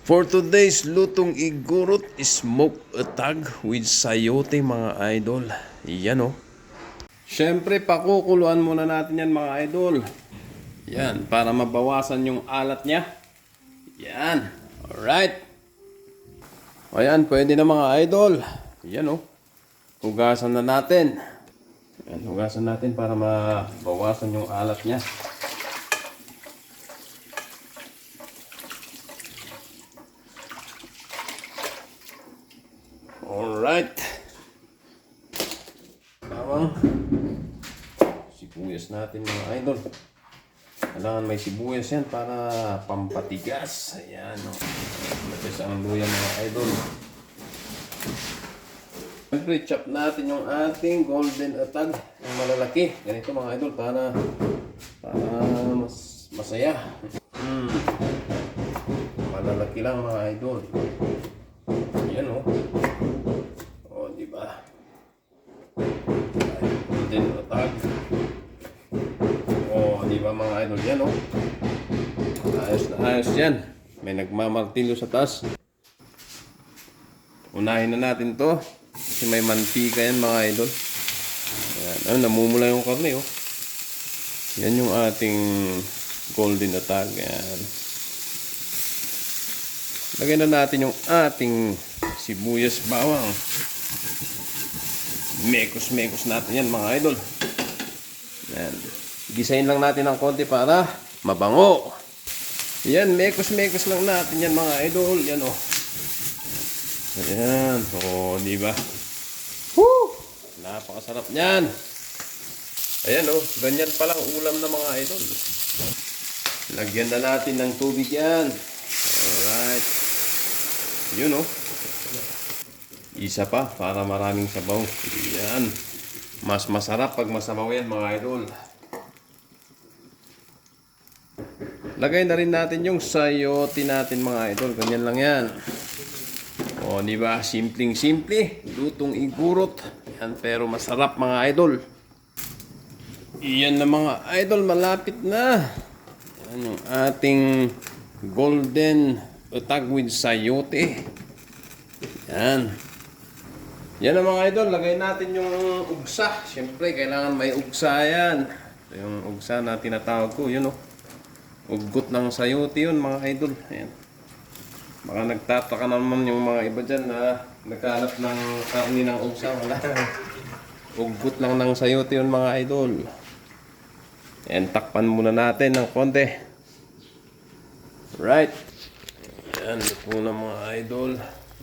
For today's lutong igurot, smoke atag with sayote mga idol. Yan o. Siyempre, pakukuluan muna natin yan mga idol. Yan, para mabawasan yung alat niya. Yan. Alright. Ayan, pwede na mga idol. Yan o. Hugasan na natin. Yan, hugasan natin para mabawasan yung alat niya. Alright. Bawang sibuyas natin mga idol. Kailangan may sibuyas yan para pampatigas. Ayan o. Matis ang luya mga idol. Mag-rechop natin yung ating golden atag. Yung malalaki. Ganito mga idol para mas masaya. Malalaki lang mga idol. Ayan o. Golden atag. Diba mga idol yan oh. Ayos na ayos yan. May nagmamartilyo sa taas. Unahin na natin to. Kasi may mantika yan mga idol. Ayan, namumula yung karne oh. Yan yung ating golden atag. Yan. Lagyan na natin yung ating sibuyas bawang. Mekos natin yan mga idol. Yan. Gisahin lang natin ng konti para mabango. Yan, mekos lang natin yan mga idol. Yan o. Ayan. O, diba? Woo! Napakasarap niyan. Ayan o. Ganyan palang ulam na mga idol. Lagyan na natin ng tubig yan. Alright. Yun o. Isa pa para maraming sabaw. Yan. Mas masarap pag masabaw yan mga idol. Lagay na rin natin yung sayote natin mga idol. Ganyan lang yan. O, diba? Simpleng-simple. Lutong igurot. Yan, pero masarap mga idol. Iyan na mga idol. Malapit na. Yan yung ating golden atag with sayote. Yan. Yan na mga idol. Lagay natin yung ugsa. Siyempre, kailangan may ugsa yan. Ito yung ugsa na tinatawag ko. Yun o. Ugot ng sayote yun mga idol. Ayan. Baka nagtataka naman yung mga iba dyan na nagkahanap ng karni ng ugsa. Wala. Ugot lang ng sayote yun mga idol. Ayan, takpan muna natin ng konti. Right. Ayan, luto na mga idol.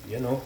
Yan o.